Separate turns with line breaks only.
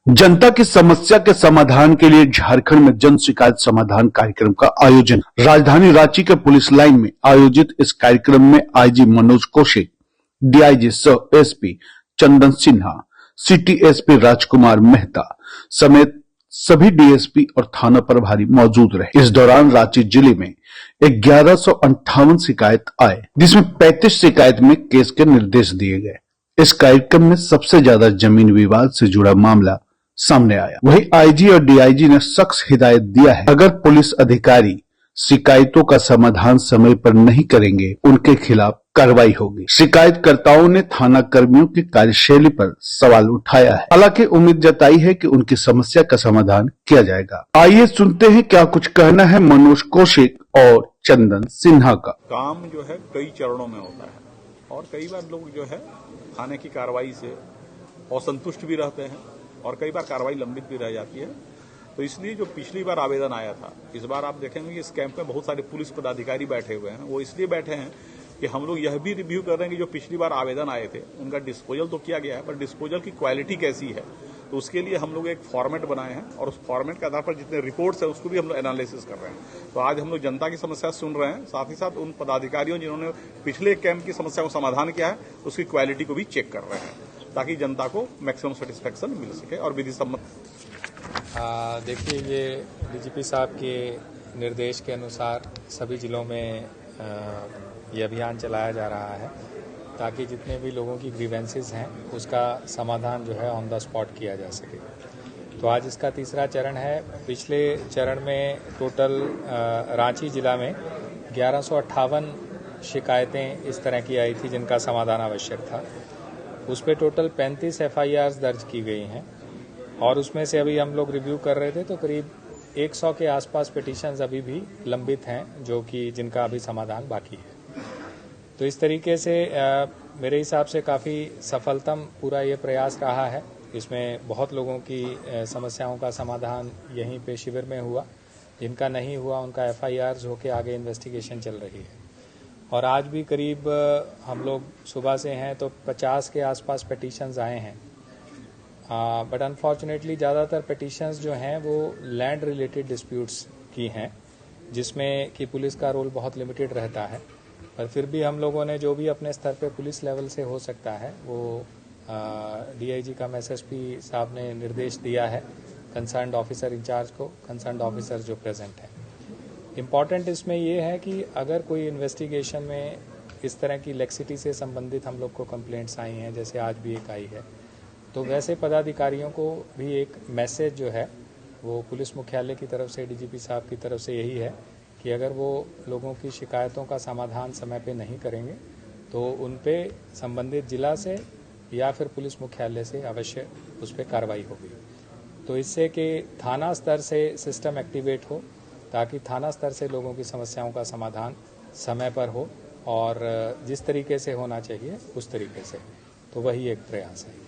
जनता की समस्या के समाधान के लिए झारखंड में जन शिकायत समाधान कार्यक्रम का आयोजन। राजधानी रांची के पुलिस लाइन में आयोजित इस कार्यक्रम में आईजी मनोज कौशिक, डीआईजी सह एसपी चंदन सिन्हा, सिटी एसपी राजकुमार मेहता समेत सभी डीएसपी और थाना प्रभारी मौजूद रहे। इस दौरान रांची जिले में 1158 शिकायत आए, जिसमें 35 शिकायत में केस के निर्देश दिए गए। इस कार्यक्रम में सबसे ज्यादा जमीन विवाद से जुड़ा मामला सामने आया। वहीं आईजी और डीआईजी ने सख्त हिदायत दिया है, अगर पुलिस अधिकारी शिकायतों का समाधान समय पर नहीं करेंगे, उनके खिलाफ कार्रवाई होगी। शिकायतकर्ताओं ने थाना कर्मियों की कार्यशैली पर सवाल उठाया है। हालांकि उम्मीद जताई है कि उनकी समस्या का समाधान किया जाएगा। आइए सुनते हैं क्या कुछ कहना है मनोज कौशिक और चंदन सिन्हा का।
काम जो है कई चरणों में होता है और कई बार लोग जो है थाने की कार्रवाई से असंतुष्ट भी रहते हैं और कई बार कार्रवाई लंबित भी रह जाती है। तो इसलिए जो पिछली बार आवेदन आया था, इस बार आप देखेंगे कि इस कैंप में बहुत सारे पुलिस पदाधिकारी बैठे हुए हैं। वो इसलिए बैठे हैं कि हम लोग यह भी रिव्यू कर रहे हैं कि जो पिछली बार आवेदन आए थे उनका डिस्पोजल तो किया गया है, पर डिस्पोजल की क्वालिटी कैसी है, तो उसके लिए हम लोग एक फॉर्मेट बनाए हैं और उस फॉर्मेट के आधार पर जितने रिपोर्ट्स हैं उसको भी हम लोग एनालिसिस कर रहे हैं। तो आज हम लोग जनता की समस्या सुन रहे हैं, साथ ही साथ उन पदाधिकारियों जिन्होंने पिछले कैंप की समस्या को समाधान किया है उसकी क्वालिटी को भी चेक कर रहे हैं, ताकि जनता को मैक्सिमम सेटिस्फेक्शन मिल सके और विधि सम्मत।
देखिए, ये डीजीपी साहब के निर्देश के अनुसार सभी जिलों में ये अभियान चलाया जा रहा है, ताकि जितने भी लोगों की ग्रीवेंसेस हैं उसका समाधान जो है ऑन द स्पॉट किया जा सके। तो आज इसका तीसरा चरण है। पिछले चरण में टोटल रांची जिला में 1158 शिकायतें इस तरह की आई थी जिनका समाधान आवश्यक था। उस पर टोटल 35 FIRs दर्ज की गई हैं और उसमें से अभी हम लोग रिव्यू कर रहे थे तो करीब 100 के आसपास पिटीशंस अभी भी लंबित हैं, जो कि जिनका अभी समाधान बाकी है। तो इस तरीके से मेरे हिसाब से काफ़ी सफलतम पूरा ये प्रयास रहा है। इसमें बहुत लोगों की समस्याओं का समाधान यहीं पे शिविर में हुआ, जिनका नहीं हुआ उनका FIRs होके आगे इन्वेस्टिगेशन चल रही है। और आज भी करीब हम लोग सुबह से हैं तो 50 के आसपास पिटीशंस आए हैं। बट अनफॉर्चुनेटली ज़्यादातर पिटीशंस जो हैं वो लैंड रिलेटेड डिस्प्यूट्स की हैं, जिसमें कि पुलिस का रोल बहुत लिमिटेड रहता है। पर फिर भी हम लोगों ने जो भी अपने स्तर पे पुलिस लेवल से हो सकता है वो डीआईजी का SSP साहब ने निर्देश दिया है कंसर्न्ड ऑफिसर इंचार्ज को, कंसर्न्ड ऑफिसर जो प्रेजेंट हैं। इम्पॉर्टेंट इसमें ये है कि अगर कोई इन्वेस्टिगेशन में इस तरह की लेक्सिटी से संबंधित हम लोग को कंप्लेंट्स आई हैं, जैसे आज भी एक आई है, तो वैसे पदाधिकारियों को भी एक मैसेज जो है वो पुलिस मुख्यालय की तरफ से, डीजीपी साहब की तरफ से यही है कि अगर वो लोगों की शिकायतों का समाधान समय पे नहीं करेंगे तो उन पे संबंधित जिला से या फिर पुलिस मुख्यालय से अवश्य उस पर कार्रवाई होगी। तो इससे कि थाना स्तर से सिस्टम एक्टिवेट हो, ताकि थाना स्तर से लोगों की समस्याओं का समाधान समय पर हो और जिस तरीके से होना चाहिए उस तरीके से। तो वही एक प्रयास है।